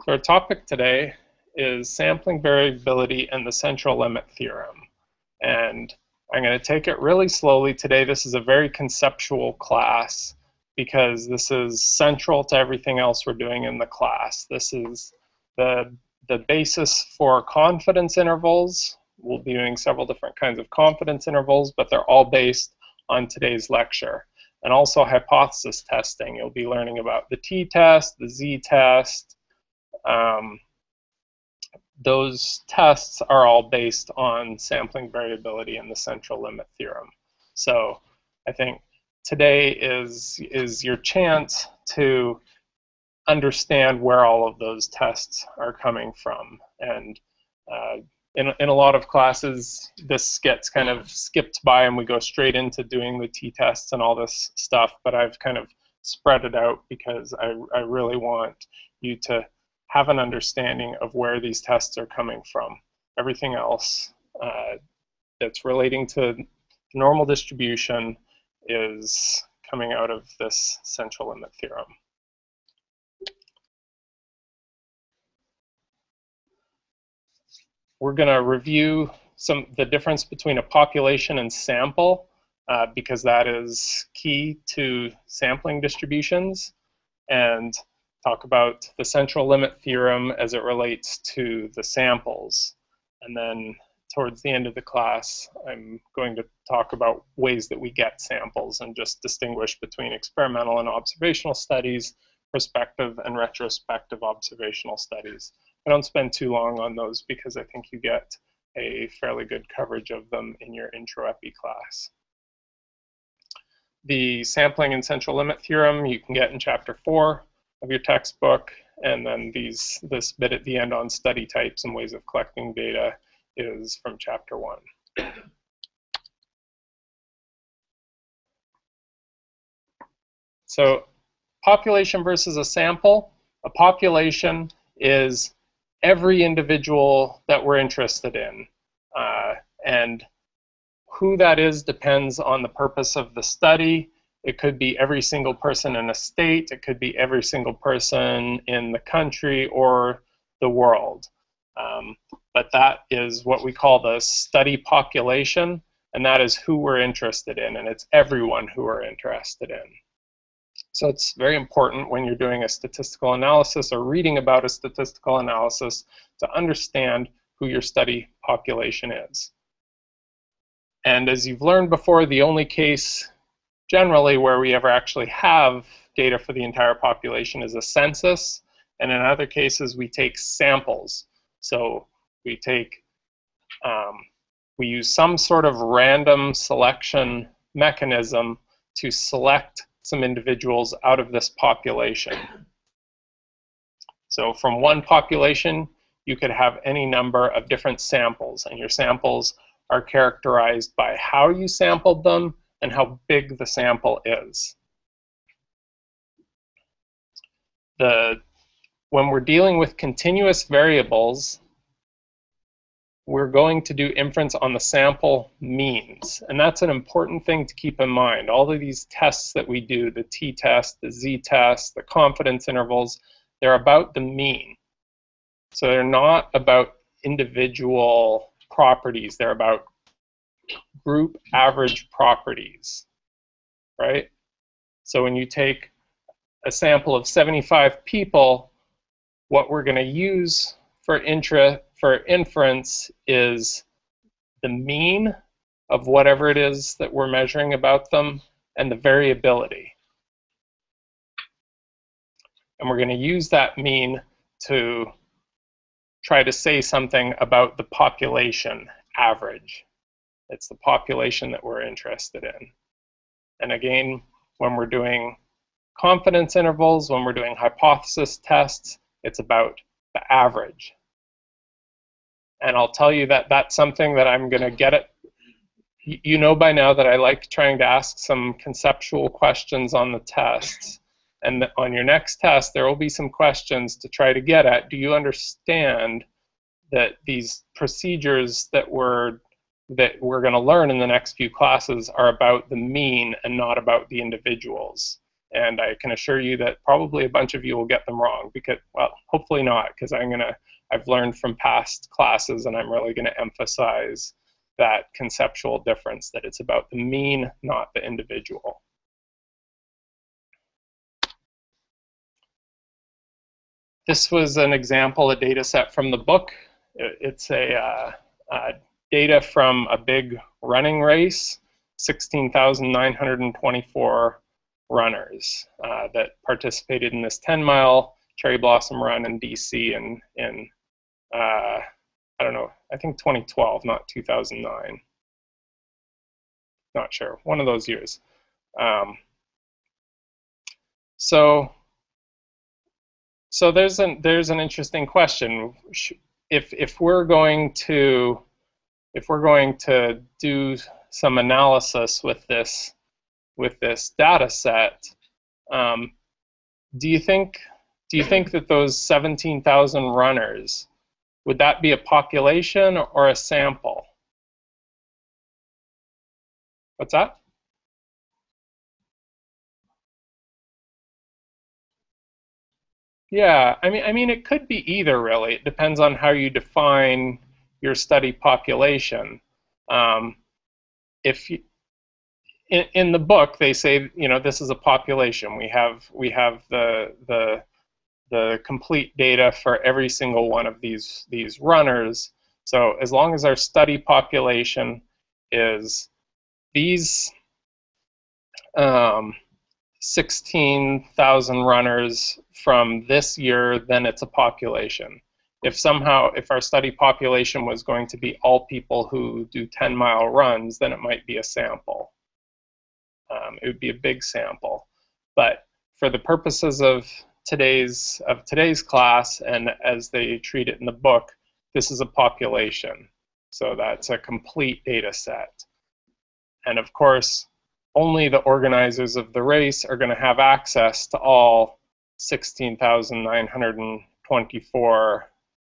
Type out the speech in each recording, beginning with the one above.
So our topic today is sampling variability and the central limit theorem. And I'm going to take it really slowly today. This is a very conceptual class because this is central to everything else we're doing in the class. This is the basis for confidence intervals. We'll be doing several different kinds of confidence intervals, but they're all based on today's lecture. And also hypothesis testing. You'll be learning about the t-test, the z-test. Those tests are all based on sampling variability and the central limit theorem. So I think today is your chance to understand where all of those tests are coming from. And in a lot of classes, this gets kind of skipped by and we go straight into doing the t-tests and all this stuff, but I've kind of spread it out because I really want you to have an understanding of where these tests are coming from. Everything else that's relating to normal distribution is coming out of this central limit theorem. We're going to review the difference between a population and sample because that is key to sampling distributions, and talk about the central limit theorem as it relates to the samples. And then towards the end of the class, I'm going to talk about ways that we get samples and just distinguish between experimental and observational studies, prospective and retrospective observational studies. I don't spend too long on those because I think you get a fairly good coverage of them in your intro epi class. The sampling and central limit theorem you can get in chapter 4 of your textbook, and then this bit at the end on study types and ways of collecting data is from chapter 1. So population versus a sample. A population is every individual that we're interested in, and who that is depends on the purpose of the study. It could be every single person in a state, it could be every single person in the country or the world. But that is what we call the study population, and that is who we're interested in, and it's everyone who we're interested in. So it's very important when you're doing a statistical analysis or reading about a statistical analysis to understand who your study population is. And as you've learned before, the only case generally where we ever actually have data for the entire population is a census, and in other cases we take samples. So we use some sort of random selection mechanism to select some individuals out of this population. So from one population you could have any number of different samples, and your samples are characterized by how you sampled them and how big the sample is. When we're dealing with continuous variables, we're going to do inference on the sample means, and that's an important thing to keep in mind. All of these tests that we do, the t-test, the z-test, the confidence intervals, they're about the mean. So they're not about individual properties, they're about group average properties, right? So when you take a sample of 75 people, what we're going to use for inference is the mean of whatever it is that we're measuring about them and the variability. And we're going to use that mean to try to say something about the population average. It's the population that we're interested in. And again, when we're doing confidence intervals, when we're doing hypothesis tests, it's about the average. And I'll tell you that that's something that I'm going to get at. You know by now that I like trying to ask some conceptual questions on the tests. And on your next test, there will be some questions to try to get at, do you understand that these procedures that we're going to learn in the next few classes are about the mean and not about the individuals? And I can assure you that probably a bunch of you will get them wrong, because, well, hopefully not, because I've learned from past classes, and I'm really gonna emphasize that conceptual difference, that it's about the mean, not the individual. This was an example, a data set from the book. It's a data from a big running race, 16,924 runners that participated in this 10-mile cherry blossom run in DC in I don't know, I think 2012, not 2009. Not sure, one of those years. So there's an interesting question. If we're going to do some analysis with this data set, do you think that those 17,000 runners, would that be a population or a sample? What's that? Yeah, I mean, it could be either, really. It depends on how you define your study population. If you, in the book, they say, you know, this is a population. We have the complete data for every single one of these runners. So as long as our study population is these 16,000 runners from this year, then it's a population. If our study population was going to be all people who do 10-mile runs, then it might be a sample. It would be a big sample. But for the purposes of today's class, and as they treat it in the book, this is a population. So that's a complete data set. And of course, only the organizers of the race are going to have access to all 16,924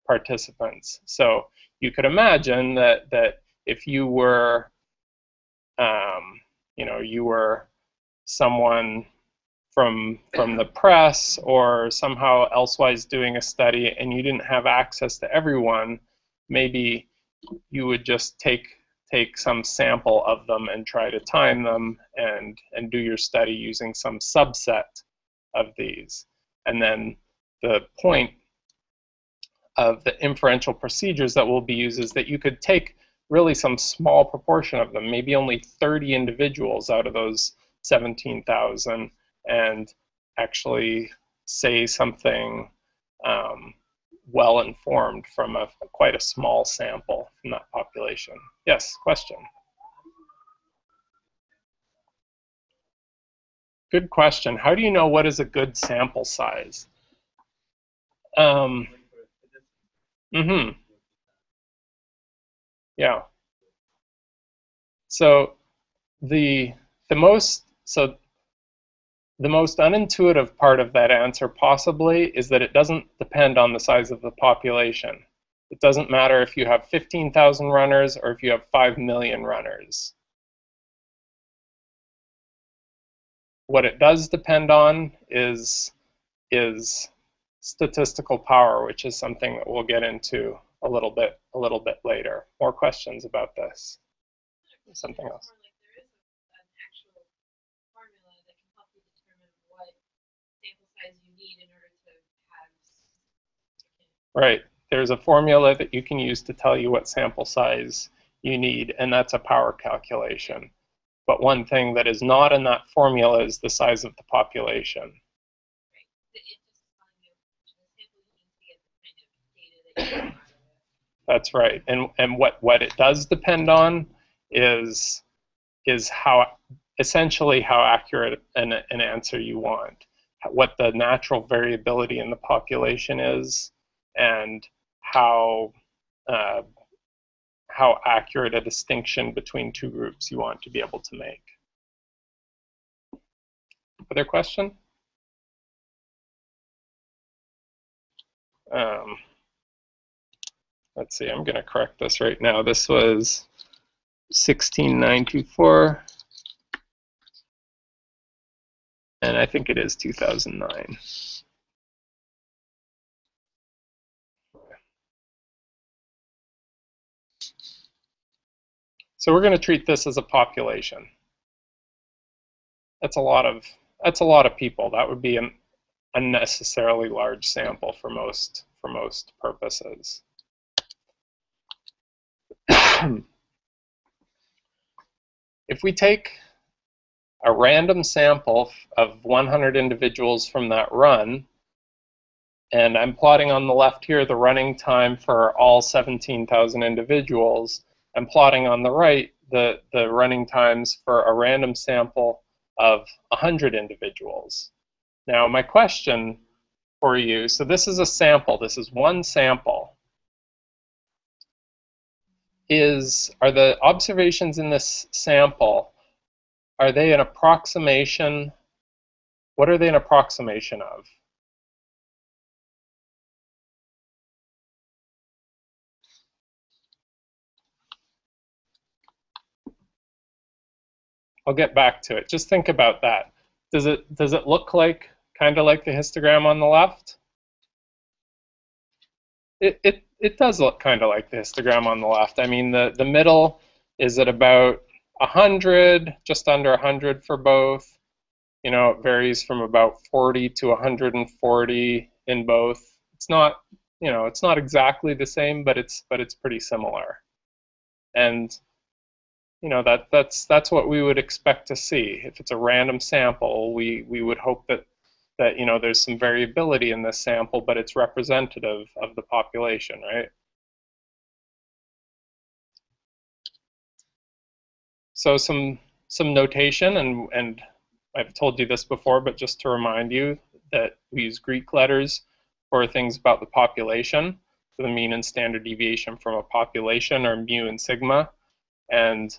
participants. So you could imagine that if you were, you know, you were someone from the press or somehow elsewise doing a study, and you didn't have access to everyone, maybe you would just take some sample of them and try to time them and do your study using some subset of these. And then the point of the inferential procedures that will be used is that you could take really some small proportion of them, maybe only 30 individuals out of those 17,000, and actually say something well-informed from quite a small sample from that population. Yes, question? Good question. How do you know what is a good sample size? Yeah. So the most unintuitive part of that answer possibly is that it doesn't depend on the size of the population. It doesn't matter if you have 15,000 runners or if you have 5 million runners. What it does depend on is statistical power, which is something that we'll get into a little bit later. More questions about this? Something else? Right. There's a formula that you can use to tell you what sample size you need, and that's a power calculation. But one thing that is not in that formula is the size of the population. That's right. And what it does depend on is essentially how accurate an answer you want, what the natural variability in the population is, and how accurate a distinction between two groups you want to be able to make. Other question? Let's see, I'm going to correct this right now. This was 16,924. And I think it is 2009. So we're going to treat this as a population. That's a lot of people. That would be an unnecessarily large sample for most purposes. If we take a random sample of 100 individuals from that run, and I'm plotting on the left here the running time for all 17,000 individuals, I'm plotting on the right the running times for a random sample of 100 individuals. Now my question for you, so this is a sample, this is one sample. Are the observations in this sample, are they an approximation? What are they an approximation of? I'll get back to it. Just think about that. Does it look like kind of like the histogram on the left? It does look kind of like the histogram on the left. I mean, the middle is at about 100, just under 100 for both. You know, it varies from about 40 to 140 in both. It's not, you know, it's not exactly the same, but it's pretty similar. And you know, that's what we would expect to see. If it's a random sample, we would hope that you know, there's some variability in this sample, but it's representative of the population, right? So some notation, and I've told you this before, but just to remind you that we use Greek letters for things about the population. So the mean and standard deviation from a population are mu and sigma, and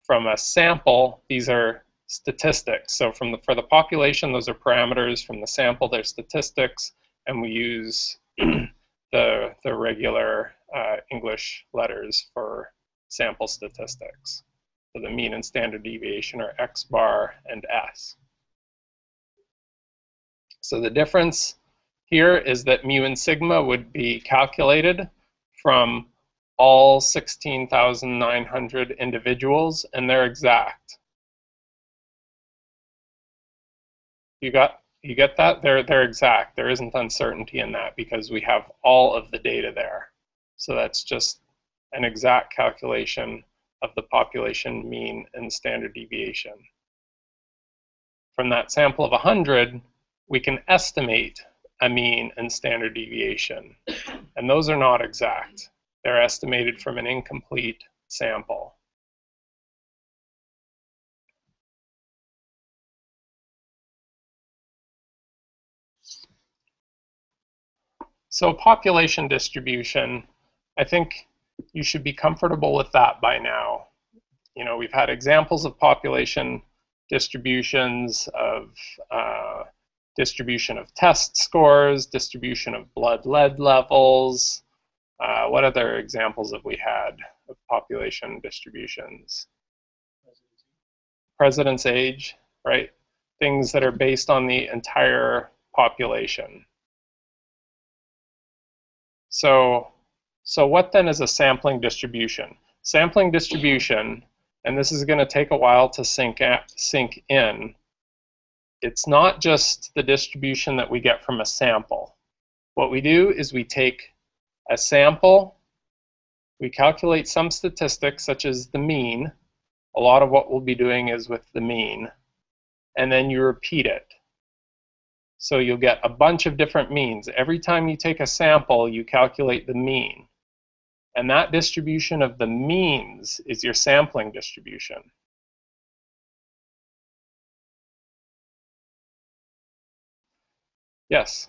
from a sample, these are statistics. So for the population, those are parameters. From the sample, they're statistics, and we use the regular English letters for sample statistics. So the mean and standard deviation are x bar and s. So the difference here is that mu and sigma would be calculated from all 16,900 individuals, and they're exact. You get that? They're exact. There isn't uncertainty in that because we have all of the data there. So that's just an exact calculation of the population mean and standard deviation. From that sample of 100, we can estimate a mean and standard deviation, and those are not exact. They're estimated from an incomplete sample. So population distribution, I think you should be comfortable with that by now. You know, we've had examples of population distributions, of distribution of test scores, distribution of blood lead levels. What other examples have we had of population distributions? President's age, right? Things that are based on the entire population. So what then is a sampling distribution? Sampling distribution, and this is going to take a while to sink in, it's not just the distribution that we get from a sample. What we do is we take a sample, we calculate some statistics such as the mean. A lot of what we'll be doing is with the mean, and then you repeat it. So you'll get a bunch of different means. Every time you take a sample, you calculate the mean. And that distribution of the means is your sampling distribution. Yes?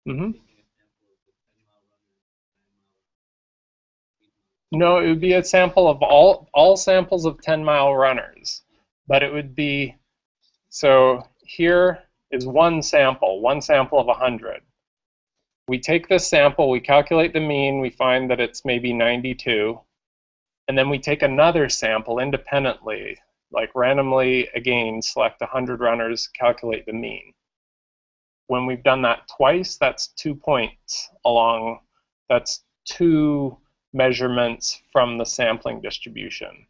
Mm-hmm. No, it would be a sample of all samples of 10-mile runners. But it would be, so here is one sample of 100. We take this sample, we calculate the mean, we find that it's maybe 92, and then we take another sample independently, like randomly, again, select 100 runners, calculate the mean. When we've done that twice, that's 2 points along, that's 2 measurements from the sampling distribution.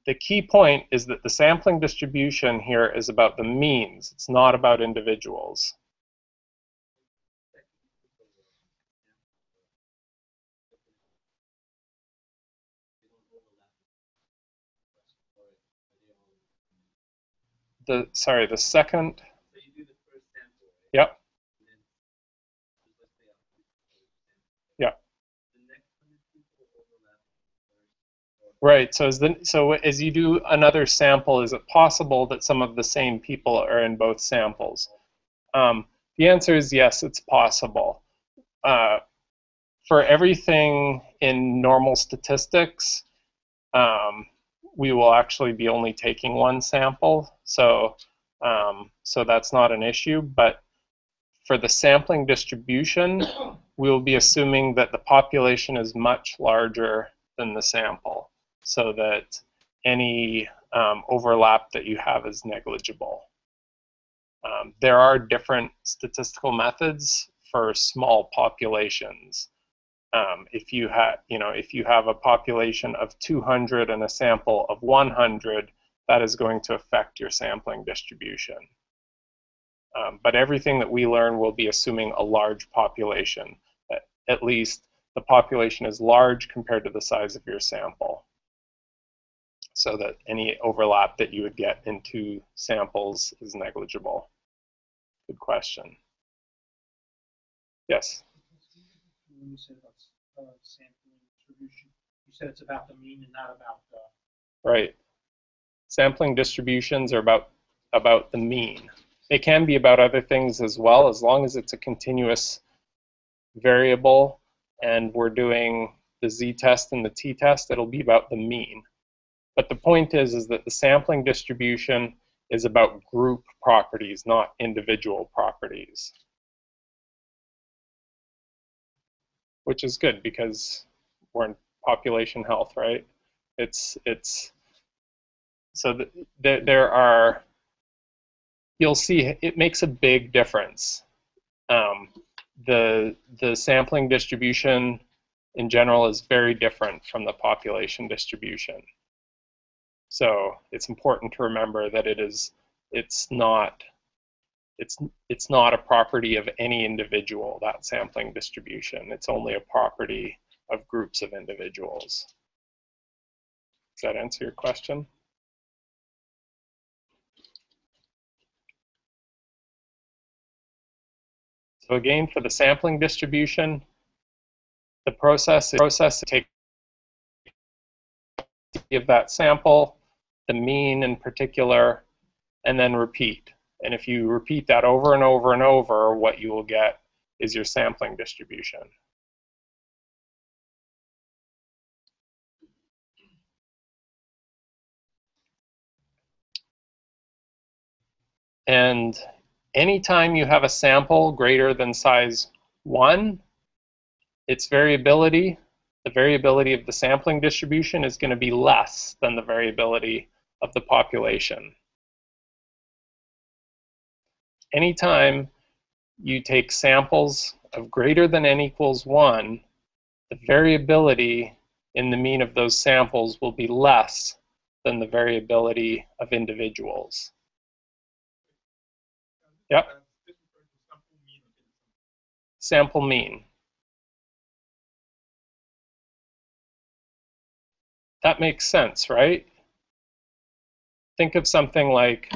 The key point is that the sampling distribution here is about the means. It's not about individuals. The second. Yep. Yep. Right. So as you do another sample, is it possible that some of the same people are in both samples? The answer is yes, it's possible. For everything in normal statistics, we will actually be only taking one sample, so that's not an issue. But for the sampling distribution, we will be assuming that the population is much larger than the sample, so that any overlap that you have is negligible. There are different statistical methods for small populations. If you have a population of 200 and a sample of 100, that is going to affect your sampling distribution. But everything that we learn will be assuming a large population. At least the population is large compared to the size of your sample, so that any overlap that you would get in 2 samples is negligible. Good question. Yes? When you said about sampling distribution, you said it's about the mean and not about the... Right. Sampling distributions are about the mean. They can be about other things as well, as long as it's a continuous variable and we're doing the z-test and the t-test, it'll be about the mean. But the point is that the sampling distribution is about group properties, not individual properties. Which is good because we're in population health, right? There are, you'll see it makes a big difference. The sampling distribution in general is very different from the population distribution. So it's important to remember that it's not a property of any individual, that sampling distribution. It's only a property of groups of individuals. Does that answer your question? So again, for the sampling distribution, the process is to take of that sample, the mean in particular, and then repeat. And if you repeat that over and over and over, what you will get is your sampling distribution. And anytime you have a sample greater than size 1, its variability, the variability of the sampling distribution is going to be less than the variability of the population. Anytime you take samples of greater than n equals 1, the variability in the mean of those samples will be less than the variability of individuals. Yep. Sample mean. That makes sense, right? Think of something like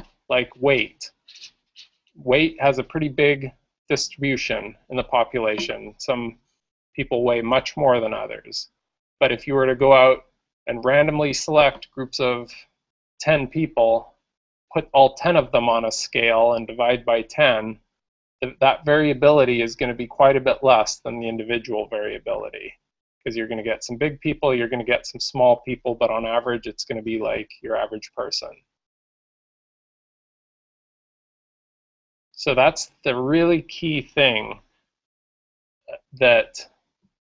weight. Weight has a pretty big distribution in the population. Some people weigh much more than others. But if you were to go out and randomly select groups of 10 people, put all 10 of them on a scale and divide by 10, that variability is going to be quite a bit less than the individual variability. Because you're going to get some big people, you're going to get some small people, but on average it's going to be like your average person. So that's the really key thing that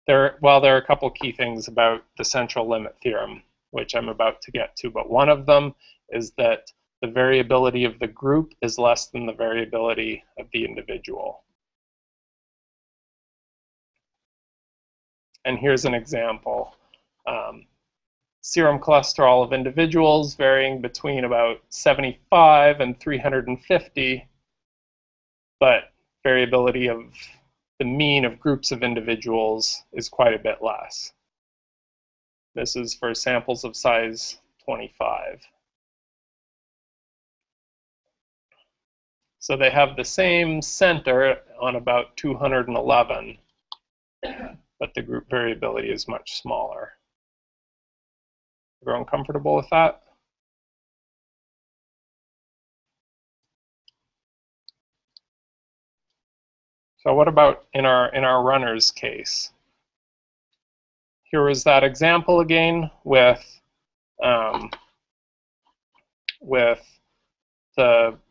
there are a couple key things about the central limit theorem, which I'm about to get to, but one of them is that the variability of the group is less than the variability of the individual. And here's an example. Serum cholesterol of individuals varying between about 75 and 350, but variability of the mean of groups of individuals is quite a bit less. This is for samples of size 25. So they have the same center on about 211, but the group variability is much smaller. Everyone comfortable with that? So what about in our runner's case? Here was that example again with the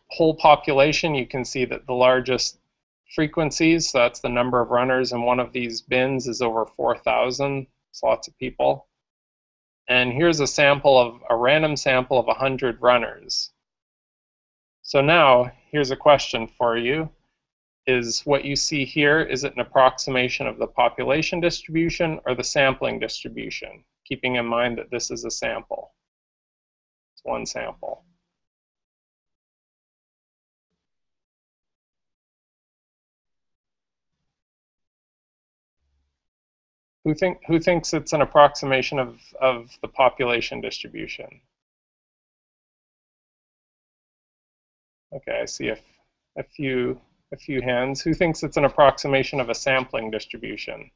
whole population. You can see that the largest frequencies, so that's the number of runners in one of these bins, is over 4,000. It's lots of people. And here's a random sample of 100 runners. So now, here's a question for you. Is what you see here, is it an approximation of the population distribution or the sampling distribution? Keeping in mind that this is a sample. It's one sample. Who thinks it's an approximation of the population distribution? Okay, I see a few hands. Who thinks it's an approximation of a sampling distribution?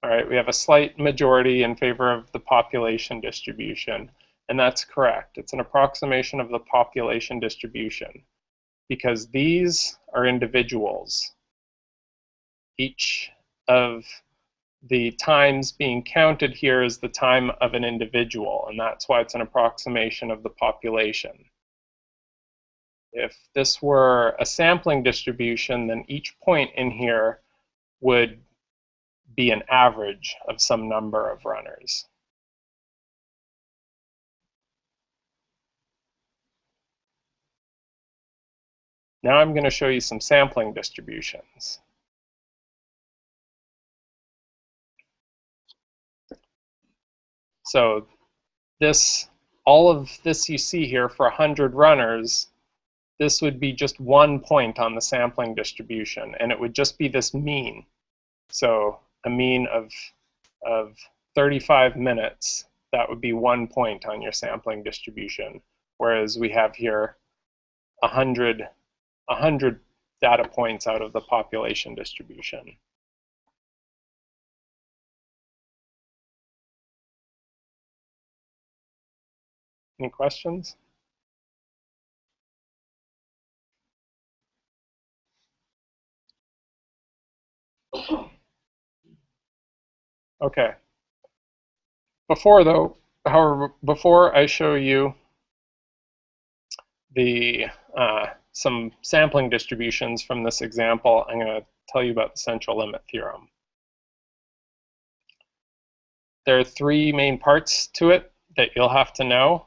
All right, we have a slight majority in favor of the population distribution, and that's correct. It's an approximation of the population distribution because these are individuals. Each of the times being counted here is the time of an individual, and that's why it's an approximation of the population. If this were a sampling distribution, then each point in here would be an average of some number of runners. Now I'm going to show you some sampling distributions. So all of this you see here for 100 runners, this would be just one point on the sampling distribution, and it would just be this mean. So a mean of 35 minutes, that would be 1 point on your sampling distribution, whereas we have here 100 data points out of the population distribution. Any questions? Okay. Before I show you the some sampling distributions from this example, I'm going to tell you about the central limit theorem. There are three main parts to it that you'll have to know,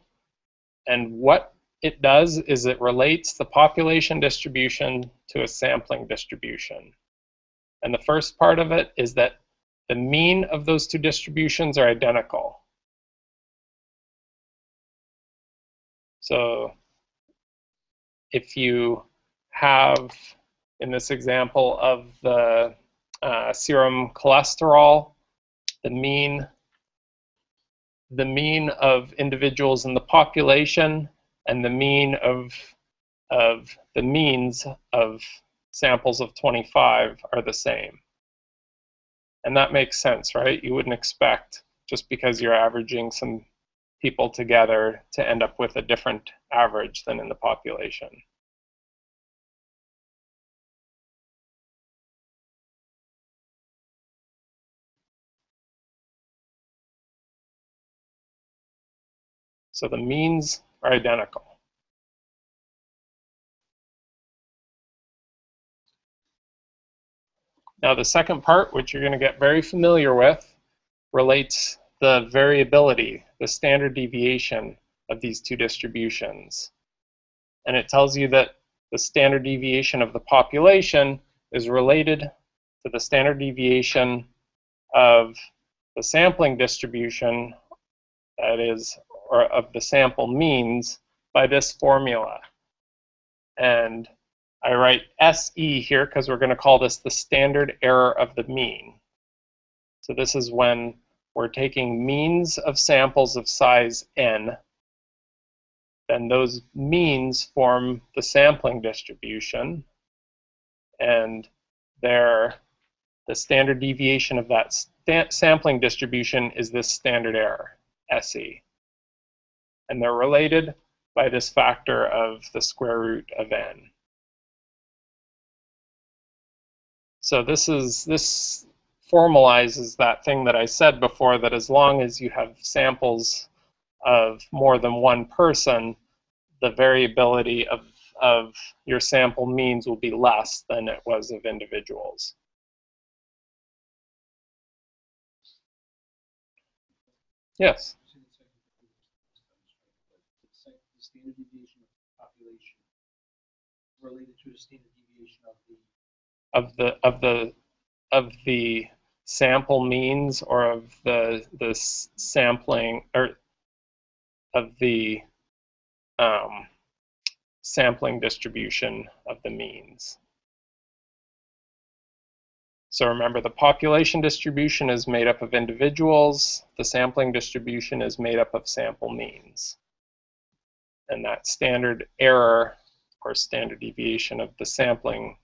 and what it does is it relates the population distribution to a sampling distribution. And the first part of it is that the mean of those two distributions are identical. So if you have, in this example of the serum cholesterol, the mean of individuals in the population and the mean of the means of samples of 25 are the same. And that makes sense, right? You wouldn't expect, just because you're averaging some people together, to end up with a different average than in the population. So the means are identical. Now the second part, which you're going to get very familiar with, relates the variability, the standard deviation of these two distributions. And it tells you that the standard deviation of the population is related to the standard deviation of the sampling distribution, that is, or of the sample means, by this formula. And I write SE here because we're going to call this the standard error of the mean. So this is when we're taking means of samples of size n, then those means form the sampling distribution, and the standard deviation of that sampling distribution is this standard error, SE. And they're related by this factor of the square root of n. So this formalizes that thing that I said before, that as long as you have samples of more than one person, the variability of your sample means will be less than it was of individuals. Yes? The standard deviation of the population related to the standard deviation of the sample means, or of the sampling, or of the sampling distribution of the means. So remember, the population distribution is made up of individuals, the sampling distribution is made up of sample means. And that standard error, or standard deviation of the sampling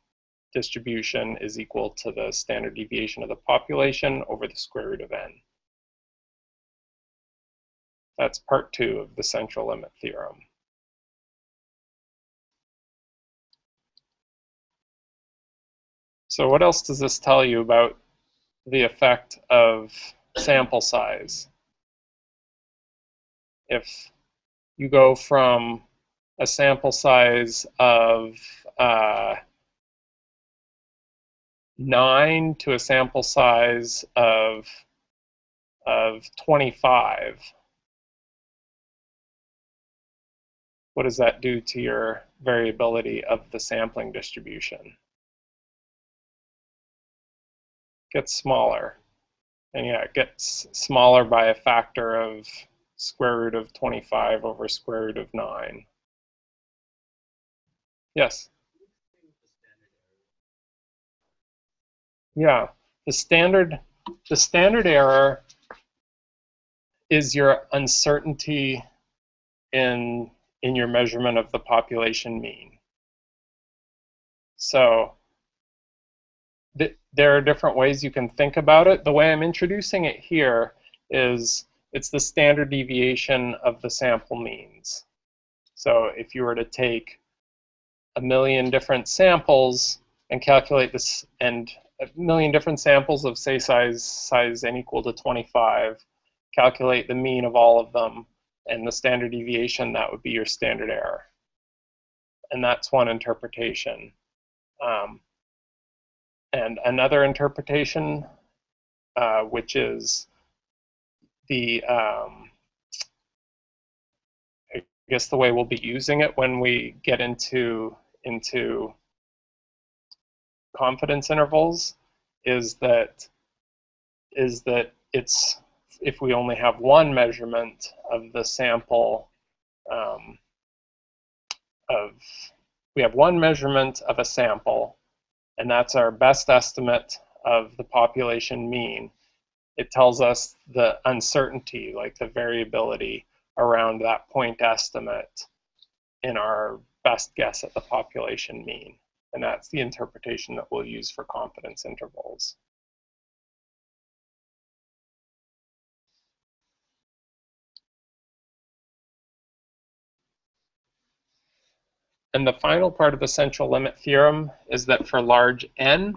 distribution, is equal to the standard deviation of the population over the square root of n. That's part 2 of the central limit theorem. So what else does this tell you about the effect of sample size? If you go from a sample size of 9 to a sample size of 25, what does that do to your variability of the sampling distribution? Gets smaller. And yeah, it gets smaller by a factor of square root of 25 over square root of 9. Yes? Yeah, the standard error is your uncertainty in your measurement of the population mean. So there are different ways you can think about it. The way I'm introducing it here is it's the standard deviation of the sample means. So if you were to take 1,000,000 different samples and calculate this, and 1,000,000 different samples of, say, size n equal to 25, calculate the mean of all of them, and the standard deviation, that would be your standard error. And that's one interpretation. And another interpretation, which is the, I guess the way we'll be using it when we get into confidence intervals, is that it's, if we only have one measurement of the sample, we have one measurement of a sample, and that's our best estimate of the population mean. It tells us the uncertainty, like the variability around that point estimate in our best guess at the population mean. And that's the interpretation that we'll use for confidence intervals. And the final part of the central limit theorem is that for large n,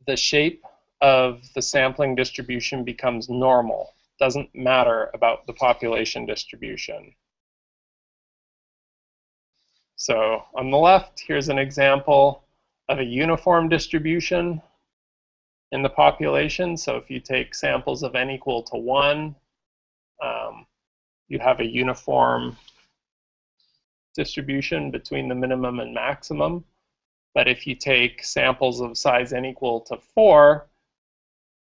the shape of the sampling distribution becomes normal. Doesn't matter about the population distribution. So on the left, here's an example of a uniform distribution. in the population. So if you take samples of n equal to 1, you have a uniform distribution between the minimum and maximum. But if you take samples of size n equal to 4,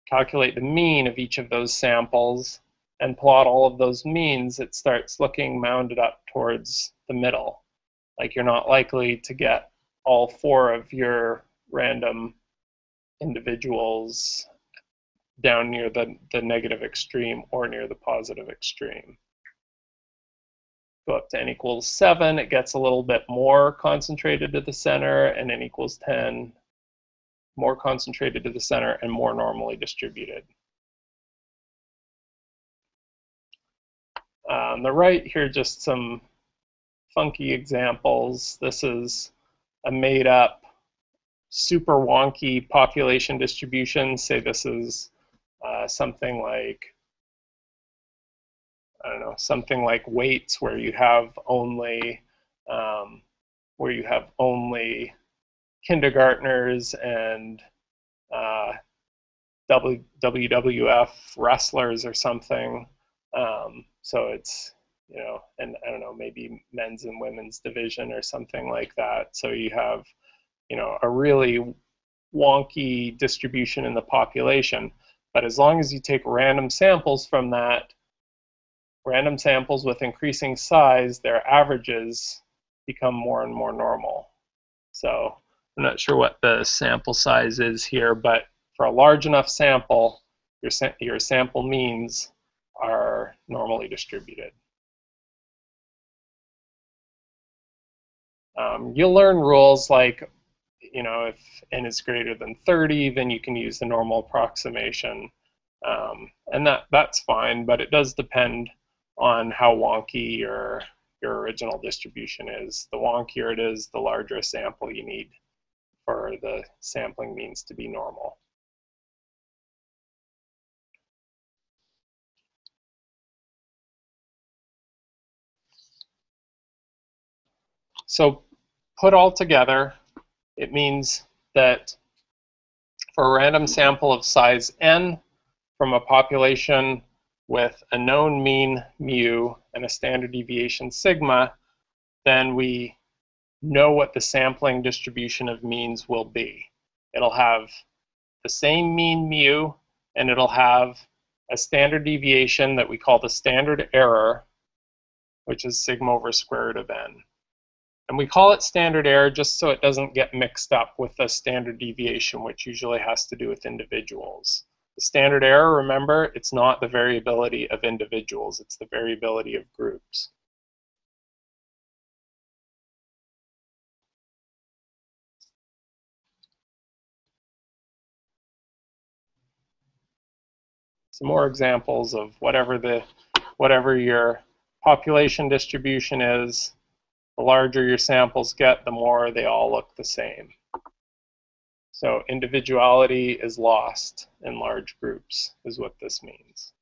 calculate the mean of each of those samples, and plot all of those means, it starts looking mounded up towards the middle. Like you're not likely to get all 4 of your random individuals down near the negative extreme or near the positive extreme. Go up to n equals 7, it gets a little bit more concentrated to the center, and n equals 10, more concentrated to the center and more normally distributed. On the right here, just some funky examples. This is a made-up, super wonky population distribution. Say this is something like, I don't know, something like weights where you have only kindergartners and WWF wrestlers or something. So it's, you know, and I don't know, maybe men's and women's division or something like that. So you have, you know, a really wonky distribution in the population. But as long as you take random samples from that, random samples with increasing size, their averages become more and more normal. So I'm not sure what the sample size is here, but for a large enough sample, your sample means are normally distributed. You'll learn rules like, you know, if n is greater than 30, then you can use the normal approximation. And that's fine, but it does depend on how wonky your original distribution is. The wonkier it is, the larger a sample you need for the sampling means to be normal. So put all together, it means that for a random sample of size n from a population with a known mean mu and a standard deviation sigma, then we know what the sampling distribution of means will be. It'll have the same mean mu, and it'll have a standard deviation that we call the standard error, which is sigma over square root of n. And we call it standard error just so it doesn't get mixed up with the standard deviation, which usually has to do with individuals. The standard error, remember, it's not the variability of individuals, it's the variability of groups. Some more examples of whatever your population distribution is. The larger your samples get, the more they all look the same. So individuality is lost in large groups, is what this means.